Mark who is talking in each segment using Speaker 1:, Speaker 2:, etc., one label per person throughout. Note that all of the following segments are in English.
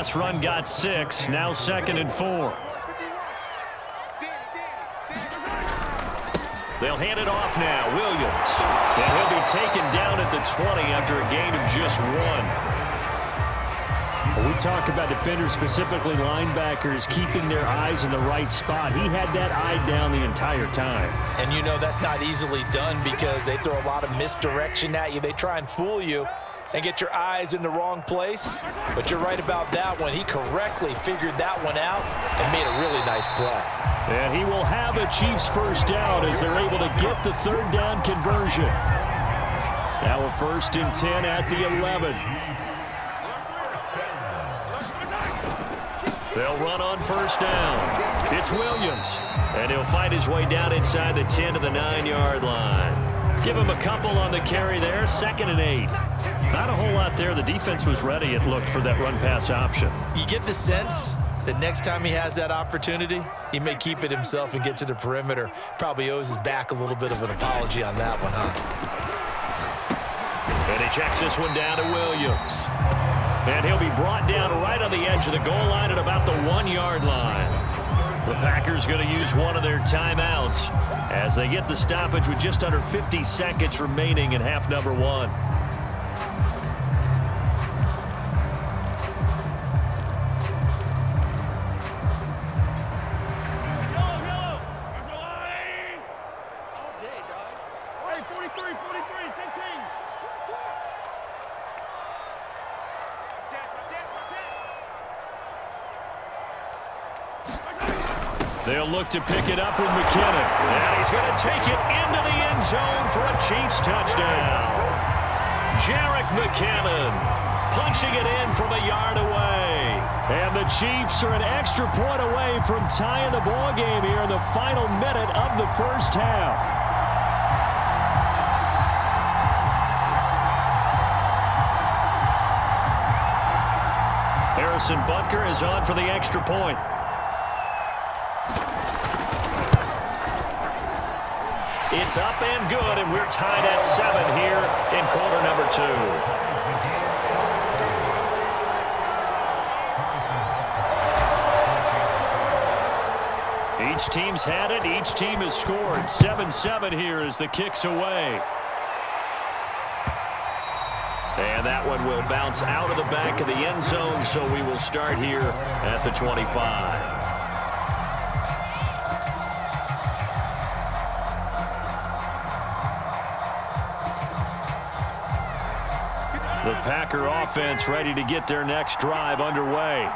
Speaker 1: Last run got 6. Now 2nd and 4. They'll hand it off now. Williams. And he'll be taken down at the 20 after a gain of just 1.
Speaker 2: When we talk about defenders, specifically linebackers, keeping their eyes in the right spot. He had that eye down the entire time.
Speaker 3: And you know that's not easily done because they throw a lot of misdirection at you. They try and fool you and get your eyes in the wrong place. But you're right about that one. He correctly figured that one out and made a really nice play.
Speaker 1: And he will have a Chiefs first down as they're able to get the 3rd down conversion. Now a 1st and 10 at the 11. They'll run on 1st down. It's Williams. And he'll fight his way down inside the 10 to the 9-yard line. Give him a couple on the carry there. 2nd and 8. Not a whole lot there. The defense was ready, it looked, for that run-pass option.
Speaker 3: You get the sense that next time he has that opportunity, he may keep it himself and get to the perimeter. Probably owes his back a little bit of an apology on that one, huh?
Speaker 1: And he checks this one down to Williams. And he'll be brought down right on the edge of the goal line at about the 1-yard line. The Packers going to use one of their timeouts as they get the stoppage with just under 50 seconds remaining in half number 1. They'll look to pick it up with McKinnon. And he's going to take it into the end zone for a Chiefs touchdown. Jerick McKinnon punching it in from a yard away. And the Chiefs are an extra point away from tying the ball game here in the final minute of the first half. Harrison Butker is on for the extra point. It's up and good, and we're tied at 7 here in quarter number 2. Each team's had it. Each team has scored. 7-7 here as the kick's away. And that one will bounce out of the back of the end zone, so we will start here at the 25. The Packer offense ready to get their next drive underway.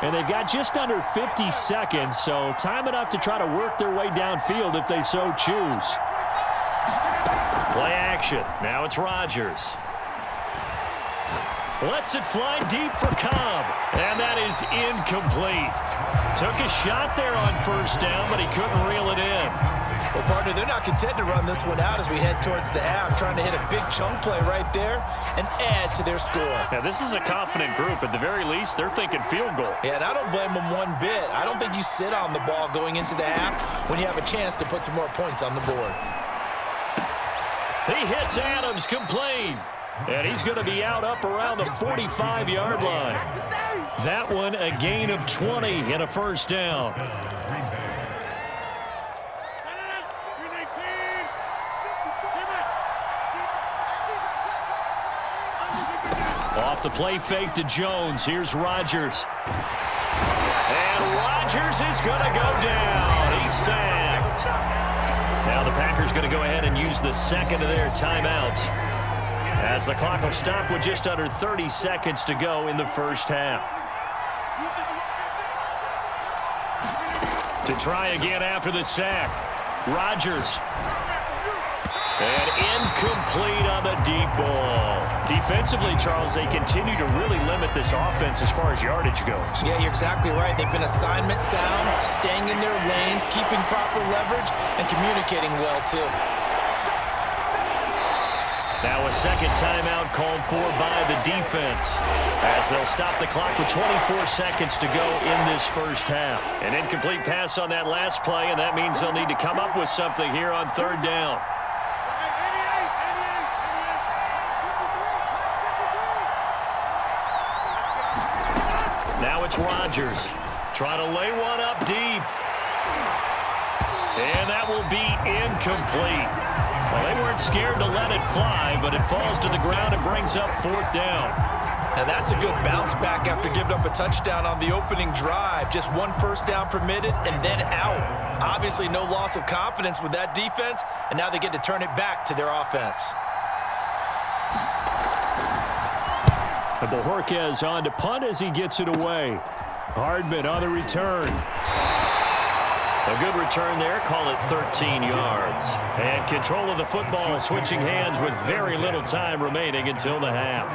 Speaker 2: And they've got just under 50 seconds, so time enough to try to work their way downfield if they so choose.
Speaker 1: Play action. Now it's Rodgers. Lets it fly deep for Cobb. And that is incomplete. Took a shot there on 1st down, but he couldn't reel it in.
Speaker 3: Well, partner, they're not content to run this one out as we head towards the half, trying to hit a big chunk play right there and add to their score.
Speaker 1: Yeah, this is a confident group. At the very least, they're thinking field goal.
Speaker 3: Yeah, and I don't blame them one bit. I don't think you sit on the ball going into the half when you have a chance to put some more points on the board.
Speaker 1: He hits Adams complete. And he's going to be out up around the 45-yard line. That one a gain of 20 and a 1st down. Off the play fake to Jones. Here's Rodgers. And Rodgers is going to go down. He's sacked. Now the Packers going to go ahead and use the 2nd of their timeouts, as the clock will stop with just under 30 seconds to go in the first half. To try again after the sack. Rodgers. And incomplete on the deep ball. Defensively, Charles, they continue to really limit this offense as far as yardage goes.
Speaker 3: Yeah, you're exactly right. They've been assignment sound, staying in their lanes, keeping proper leverage, and communicating well, too.
Speaker 1: Now a 2nd timeout called for by the defense, as they'll stop the clock with 24 seconds to go in this first half. An incomplete pass on that last play, and that means they'll need to come up with something here on 3rd down. Now Now it's Rodgers trying to lay one up deep. And that will be incomplete. Well, they weren't scared to let it fly, but it falls to the ground and brings up 4th down.
Speaker 3: Now that's a good bounce back after giving up a touchdown on the opening drive. Just 1 first down permitted and then out. Obviously no loss of confidence with that defense, and now they get to turn it back to their offense.
Speaker 2: And Bojorquez on to punt as he gets it away. Hardman on the return.
Speaker 1: A good return there, call it 13 yards. And control of the football switching hands with very little time remaining until the half.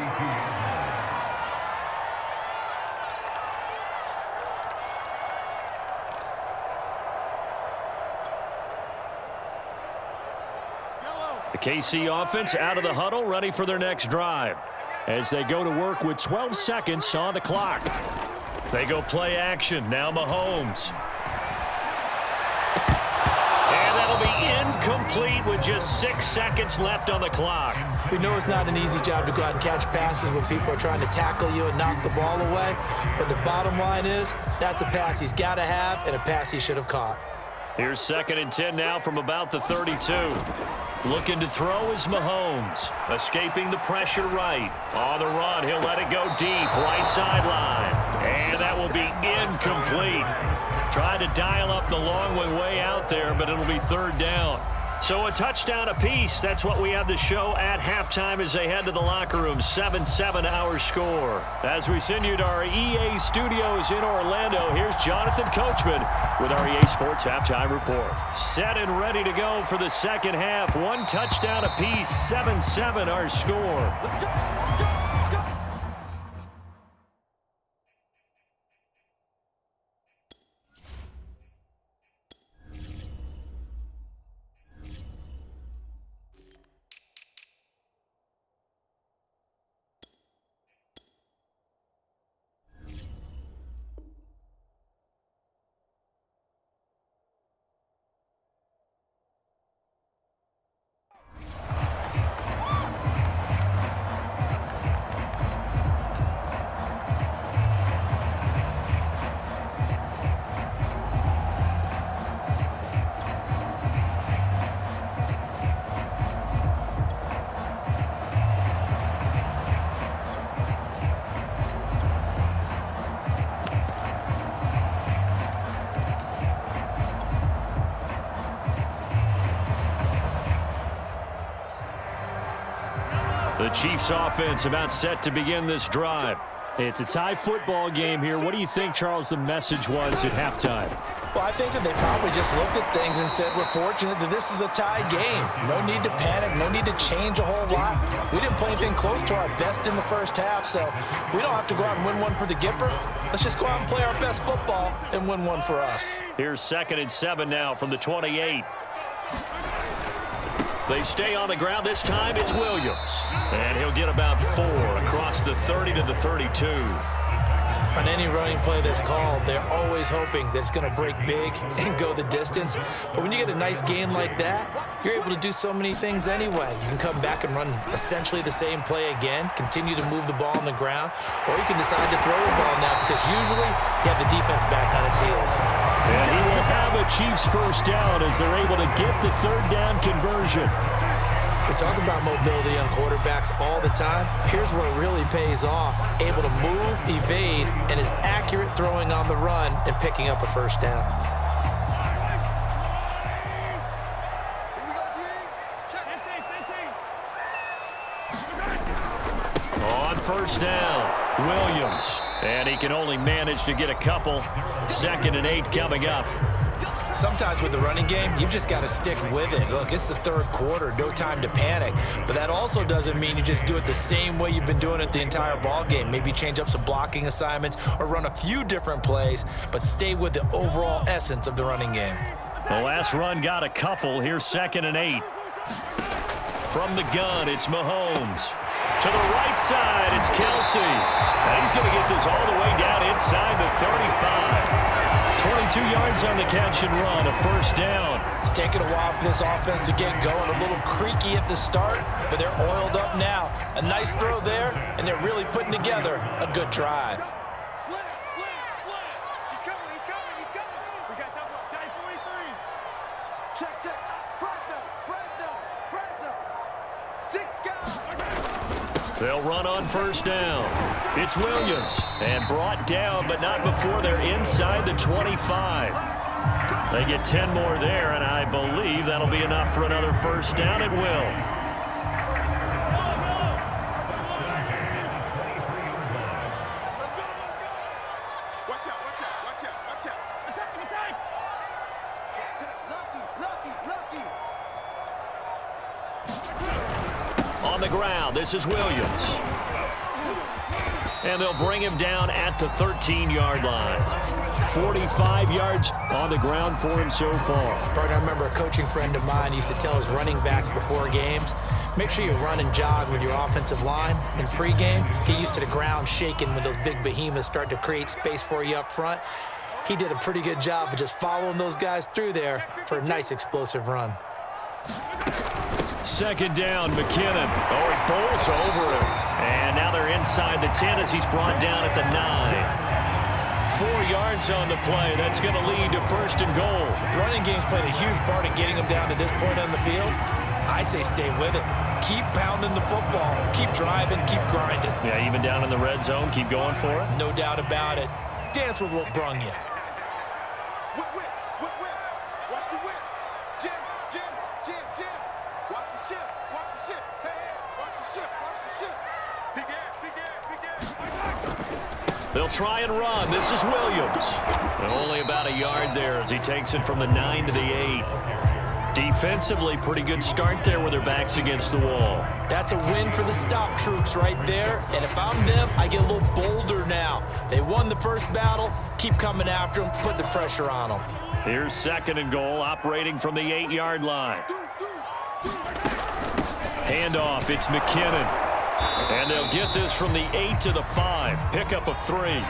Speaker 1: The KC offense out of the huddle, ready for their next drive. As they go to work with 12 seconds on the clock. They go play action. Now Mahomes. And that'll be incomplete with just 6 seconds left on the clock.
Speaker 3: We know it's not an easy job to go out and catch passes when people are trying to tackle you and knock the ball away. But the bottom line is, that's a pass he's got to have and a pass he should have caught.
Speaker 1: Here's 2nd and 10 now from about the 32. Looking to throw is Mahomes. Escaping the pressure right. On the run, he'll let it go deep. Right sideline. And that will be incomplete. Trying to dial up the long one way out there, but it'll be 3rd down. So a touchdown apiece. That's what we have to show at halftime as they head to the locker room. 7-7 our score. As we send you to our EA studios in Orlando, here's Jonathan Coachman with our EA Sports Halftime Report. Set and ready to go for the second half. 1 touchdown apiece. 7-7 our score. The Chiefs offense about set to begin this drive.
Speaker 2: It's a tie football game here. What do you think, Charles, the message was at halftime?
Speaker 3: Well, I think that they probably just looked at things and said, we're fortunate that this is a tie game. No need to panic, no need to change a whole lot. We didn't play anything close to our best in the first half, so we don't have to go out and win one for the Gipper. Let's just go out and play our best football and win one for us.
Speaker 1: Here's 2nd and 7 now from the 28. They stay on the ground. This time it's Williams. And he'll get about 4 across the 30 to the 32.
Speaker 3: On any running play that's called, they're always hoping that it's going to break big and go the distance. But when you get a nice game like that, you're able to do so many things anyway. You can come back and run essentially the same play again, continue to move the ball on the ground, or you can decide to throw the ball now because usually you have the defense back on its heels.
Speaker 2: And he will have a Chiefs first down as they're able to get the 3rd down conversion.
Speaker 3: We talk about mobility on quarterbacks all the time. Here's where it really pays off. Able to move, evade, and is accurate throwing on the run and picking up a first down.
Speaker 1: On first down, Williams. And he can only manage to get a couple. 2nd and 8 coming up.
Speaker 3: Sometimes with the running game, you've just got to stick with it. Look, it's the 3rd quarter, no time to panic. But that also doesn't mean you just do it the same way you've been doing it the entire ball game. Maybe change up some blocking assignments or run a few different plays, but stay with the overall essence of the running game.
Speaker 1: The last run got a couple. Here's 2nd and 8. From the gun, it's Mahomes. To the right side, it's Kelsey. And he's going to get this all the way down inside the 35. 22 yards on the catch and run, a first down.
Speaker 3: It's taken a while for this offense to get going. A little creaky at the start, but they're oiled up now. A nice throw there, and they're really putting together a good drive.
Speaker 1: They'll run on first down. It's Williams. And brought down, but not before they're inside the 25. They get 10 more there, and I believe that'll be enough for another first down. It will. On the ground, this is Williams. And they'll bring him down at the 13-yard line. 45 yards on the ground for him so far.
Speaker 3: Partner, I remember a coaching friend of mine used to tell his running backs before games, make sure you run and jog with your offensive line in pregame. Get used to the ground shaking when those big behemoths start to create space for you up front. He did a pretty good job of just following those guys through there for a nice explosive run.
Speaker 1: Second down, McKinnon. Oh, he bowls over him. And now they're inside the 10 as he's brought down at the 9. 4 yards on the play. That's going to lead to first and goal.
Speaker 3: The running game's played a huge part in getting them down to this point on the field. I say stay with it. Keep pounding the football. Keep driving. Keep grinding.
Speaker 1: Yeah, even down in the red zone, keep going for it.
Speaker 3: No doubt about it. Dance with what brung you.
Speaker 1: They'll try and run. This is Williams. And only about a yard there as he takes it from the 9 to the 8. Defensively, pretty good start there with their backs against the wall.
Speaker 3: That's a win for the stop troops right there. And if I'm them, I get a little bolder now. They won the first battle. Keep coming after them. Put the pressure on them.
Speaker 1: Here's second and goal, operating from the 8-yard line. Handoff, it's McKinnon. And they'll get this from the 8 to the 5. Pickup of 3.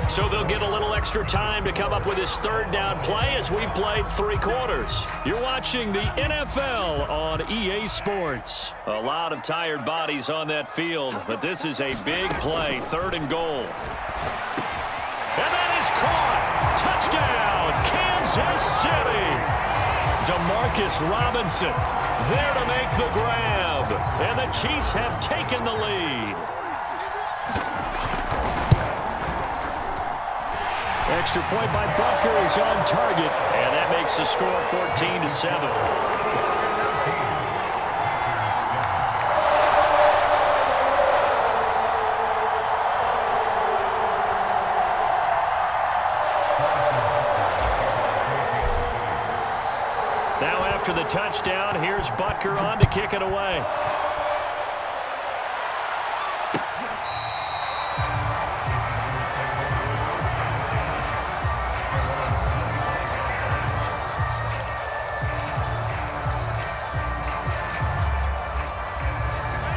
Speaker 1: So they'll get a little extra time to come up with his third down play as we've played 3 quarters. You're watching the NFL on EA Sports. A lot of tired bodies on that field, but this is a big play, third and goal. And that is caught. Touchdown, Kansas City. Demarcus Robinson there to make the grab. And the Chiefs have taken the lead. Extra point by Butker is on target. And that makes the score 14-7. Now after the touchdown, here's Butker on to kick it away.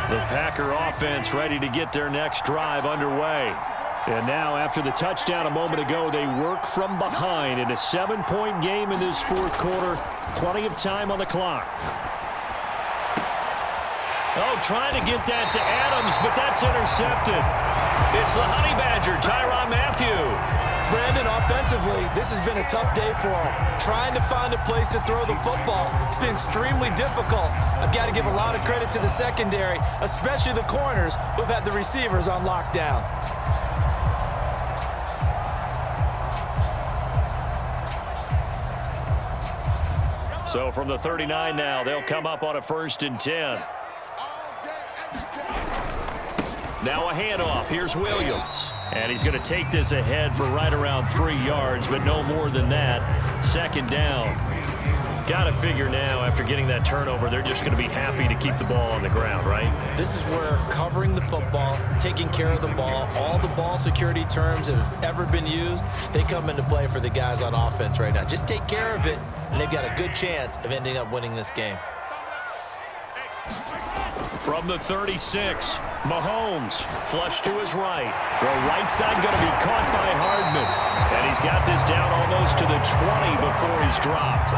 Speaker 1: The Packer offense ready to get their next drive underway. And now, after the touchdown a moment ago, they work from behind in a 7-point game in this fourth quarter. Plenty of time on the clock. Oh, trying to get that to Adams, but that's intercepted. It's the Honey Badger, Tyrann Mathieu.
Speaker 3: Brandon, offensively, this has been a tough day for him. Trying to find a place to throw the football. It's been extremely difficult. I've got to give a lot of credit to the secondary, especially the corners who've had the receivers on lockdown.
Speaker 1: So from the 39 now, they'll come up on a 1st and 10. Now a handoff. Here's Williams. And he's going to take this ahead for right around 3 yards, but no more than that. Second down. Got to figure now, after getting that turnover, they're just going to be happy to keep the ball on the ground, right?
Speaker 3: This is where covering the football, taking care of the ball, all the ball security terms that have ever been used, they come into play for the guys on offense right now. Just take care of it, and they've got a good chance of ending up winning this game.
Speaker 1: From the 36, Mahomes, flush to his right. Throw right side, going to be caught by Hardman. And he's got this down almost to the 20 before he's dropped.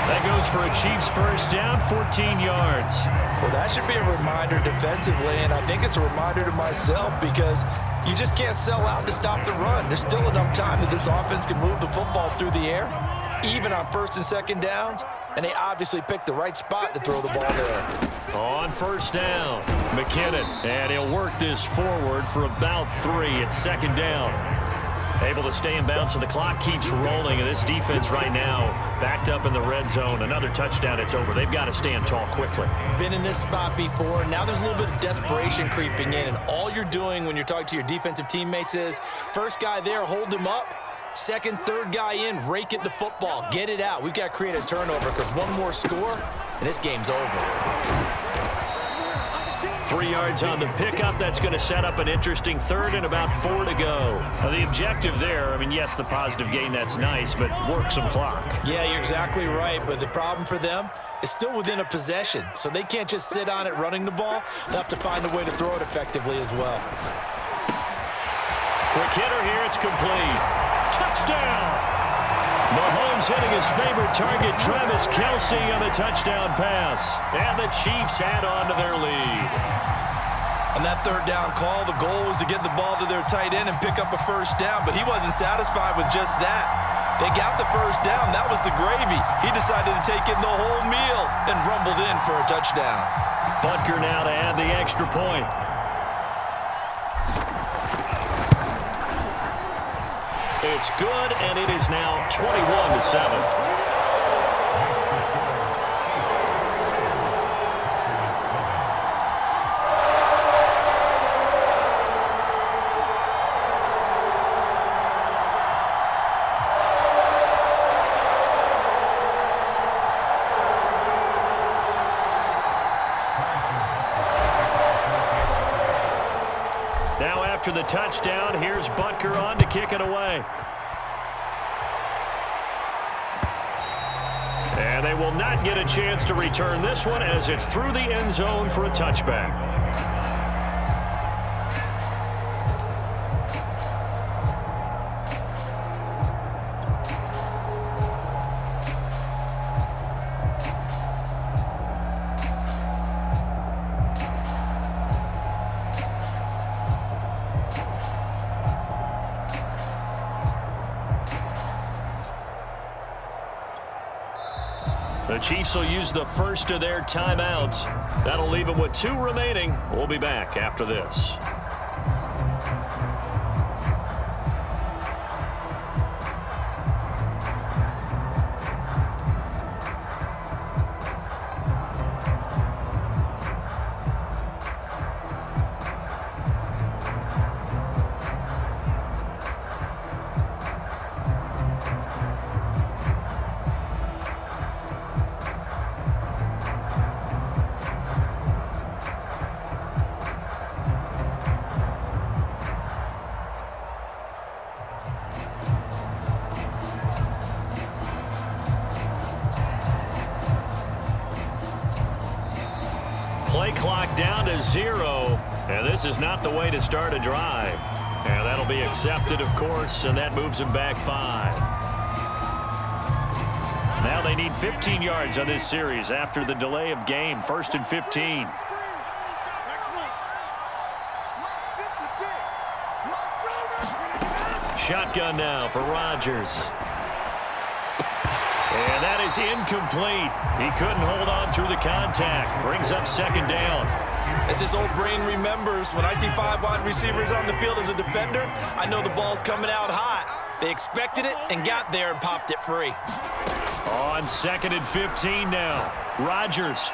Speaker 1: That goes for a Chiefs first down, 14 yards.
Speaker 3: Well, that should be a reminder defensively, and I think it's a reminder to myself because you just can't sell out to stop the run. There's still enough time that this offense can move the football through the air. even on first and second downs, and they obviously picked the right spot to throw the ball there.
Speaker 1: On first down, McKinnon, and he'll work this forward for about 3 at second down. Able to stay in bounds, so the clock keeps rolling, and this defense right now backed up in the red zone. Another touchdown, it's over. They've got to stand tall quickly.
Speaker 3: Been in this spot before. Now there's a little bit of desperation creeping in, and all you're doing when you're talking to your defensive teammates is, first guy there, hold him up. Second, third guy in, rake it the football. Get it out. We've got to create a turnover because one more score, and this game's over.
Speaker 1: 3 yards on the pickup. That's going to set up an interesting third and about 4 to go. The objective there, I mean, yes, the positive gain, that's nice, but work some clock.
Speaker 3: Yeah, you're exactly right, but the problem for them is still within a possession, so they can't just sit on it running the ball. They'll have to find a way to throw it effectively as well.
Speaker 1: Quick hitter here, it's complete. Touchdown! Mahomes hitting his favorite target, Travis Kelce, on the touchdown pass. And the Chiefs add on to their lead.
Speaker 3: On that third down call, the goal was to get the ball to their tight end and pick up a first down, but he wasn't satisfied with just that. They got the first down. That was the gravy. He decided to take in the whole meal and rumbled in for a touchdown.
Speaker 1: Butker now to add the extra point. It's good, and it is now 21-7. Now after the touchdown, here's Butker on to kick it away. And they will not get a chance to return this one as it's through the end zone for a touchback. The Chiefs will use the first of their timeouts. That'll leave them with 2 remaining. We'll be back after this. Play clock down to 0, and this is not the way to start a drive. And that'll be accepted, of course, and that moves them back 5. Now they need 15 yards on this series after the delay of game. 1st and 15. Shotgun now for Rodgers. And that is incomplete. He couldn't hold on through the contact. Brings up 2nd down.
Speaker 3: As his old brain remembers, when I see 5 wide receivers on the field as a defender, I know the ball's coming out hot. They expected it and got there and popped it free.
Speaker 1: On 2nd and 15 now. Rodgers.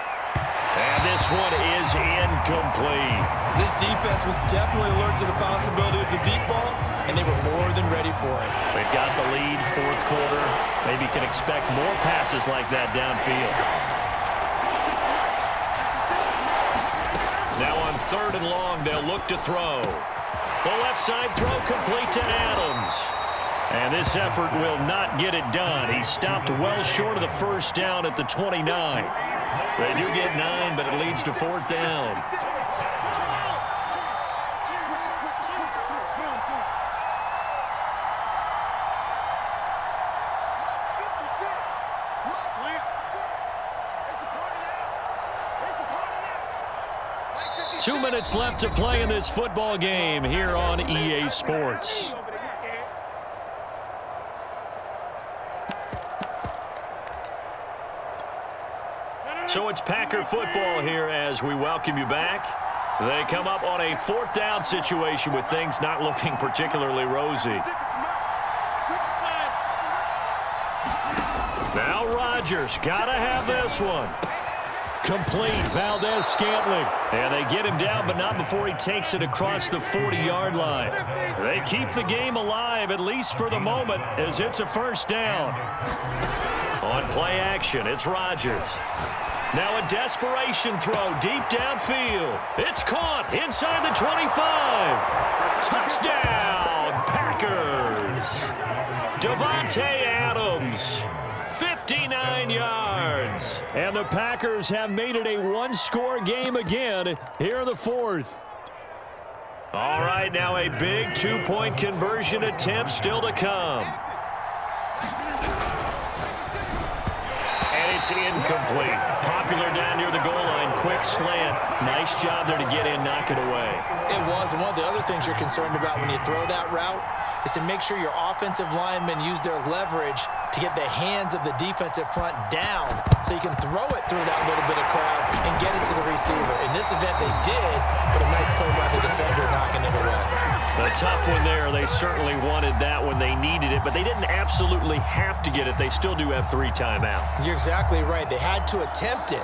Speaker 1: And this one is incomplete.
Speaker 3: This defense was definitely alert to the possibility of the deep ball, and they were more than ready for it.
Speaker 1: They've got the lead, 4th quarter. Maybe can expect more passes like that downfield. Now on 3rd and long, they'll look to throw. The left side throw complete to Adams. And this effort will not get it done. He stopped well short of the first down at the 29. They do get 9, but it leads to 4th down. Two minutes left to play in this football game here on EA Sports. So it's Packer football here as we welcome you back. They come up on a 4th down situation with things not looking particularly rosy. Now Rodgers, gotta have this one.
Speaker 2: Complete, Valdez-Scantling.
Speaker 1: And they get him down, but not before he takes it across the 40-yard line. They keep the game alive, at least for the moment, as it's a 1st down. On play action, it's Rodgers. Now a desperation throw deep downfield. It's caught inside the 25. Touchdown, Packers. Devontae Adams. 59 yards.
Speaker 2: And the Packers have made it a one-score game again here in the 4th.
Speaker 1: All right, now a big 2-point conversion attempt still to come. And it's incomplete. Popular down near the goal line. Quick slant. Nice job there to get in, knock it away.
Speaker 3: It was, and one of the other things you're concerned about when you throw that route is to make sure your offensive linemen use their leverage to get the hands of the defensive front down so you can throw it through that little bit of crowd and get it to the receiver. In this event, they did, but a nice play by the defender knocking it away.
Speaker 1: A tough one there. They certainly wanted that when they needed it, but they didn't absolutely have to get it. They still do have 3 timeouts.
Speaker 3: You're exactly right. They had to attempt it.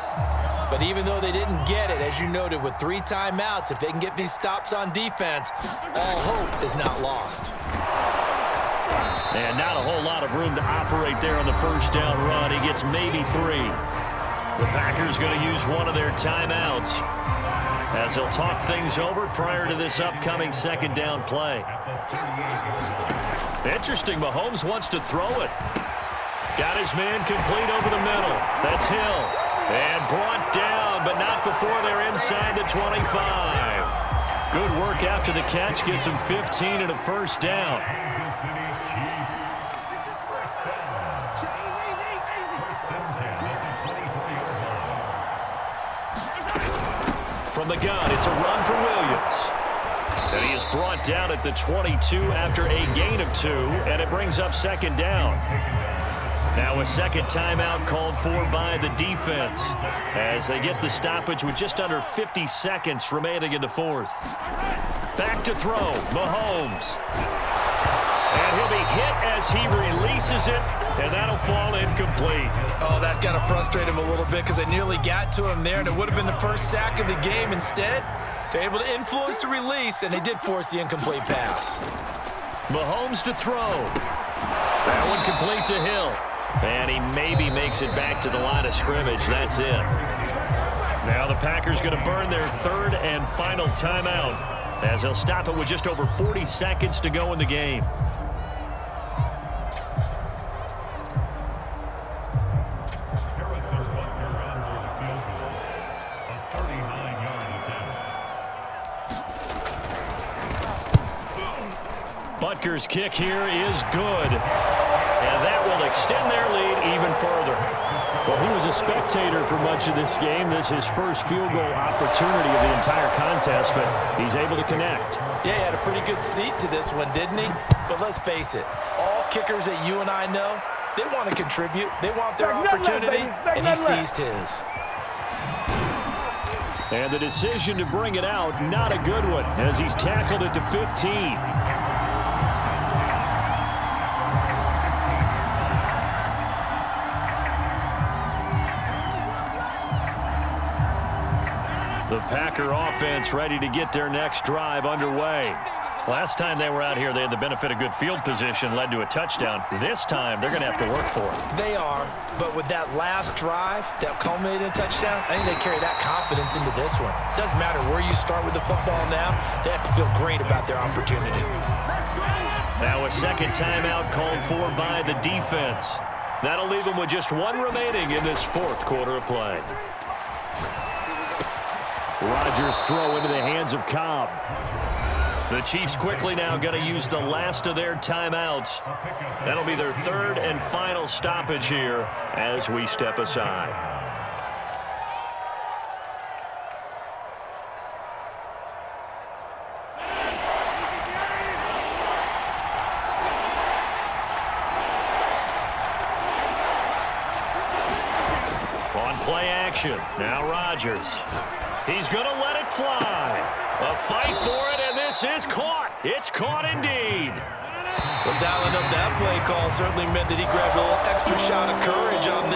Speaker 3: But even though they didn't get it, as you noted, with 3 timeouts, if they can get these stops on defense, all hope is not lost.
Speaker 1: And not a whole lot of room to operate there on the 1st down run. He gets maybe 3. The Packers going to use one of their timeouts as they'll talk things over prior to this upcoming 2nd down play. Interesting, Mahomes wants to throw it. Got his man complete over the middle. That's Hill. And brought down, but not before they're inside the 25. Good work after the catch. Gets him 15 and a 1st down. From the gun, it's a run for Williams. And he is brought down at the 22 after a gain of 2, and it brings up 2nd down. Now a 2nd timeout called for by the defense as they get the stoppage with just under 50 seconds remaining in the 4th. Back to throw, Mahomes. And he'll be hit as he releases it, and that'll fall incomplete.
Speaker 3: Oh, that's got to frustrate him a little bit because they nearly got to him there, and it would have been the 1st sack of the game. Instead, they're able to influence the release, and they did force the incomplete pass.
Speaker 1: Mahomes to throw. That one complete to Hill. And he maybe makes it back to the line of scrimmage. That's it. Now the Packers going to burn their 3rd and final timeout as they'll stop it with just over 40 seconds to go in the game. Butker's kick here is good. And that will extend their lead even further.
Speaker 2: Well, he was a spectator for much of this game. This is his first field goal opportunity of the entire contest, but he's able to connect.
Speaker 3: Yeah, he had a pretty good seat to this one, didn't he? But let's face it, all kickers that you and I know, they want to contribute. They want their opportunity, and he seized his.
Speaker 2: And the decision to bring it out, not a good one, as he's tackled at the 15.
Speaker 1: The Packer offense ready to get their next drive underway. Last time they were out here, they had the benefit of good field position, led to a touchdown. This time, they're going to have to work for it.
Speaker 3: They are, but with that last drive that culminated in a touchdown, I think they carry that confidence into this one. Doesn't matter where you start with the football now, they have to feel great about their opportunity.
Speaker 1: Now a 2nd timeout called for by the defense. That'll leave them with just 1 remaining in this 4th quarter of play.
Speaker 2: Rodgers throw into the hands of Cobb.
Speaker 1: The Chiefs quickly now going to use the last of their timeouts. That'll be their 3rd and final stoppage here as we step aside. On play action. Now Rodgers. He's going to let it fly. A fight for it, and this is caught. It's caught indeed.
Speaker 3: Well, dialing up that play call certainly meant that he grabbed a little extra shot of courage on this.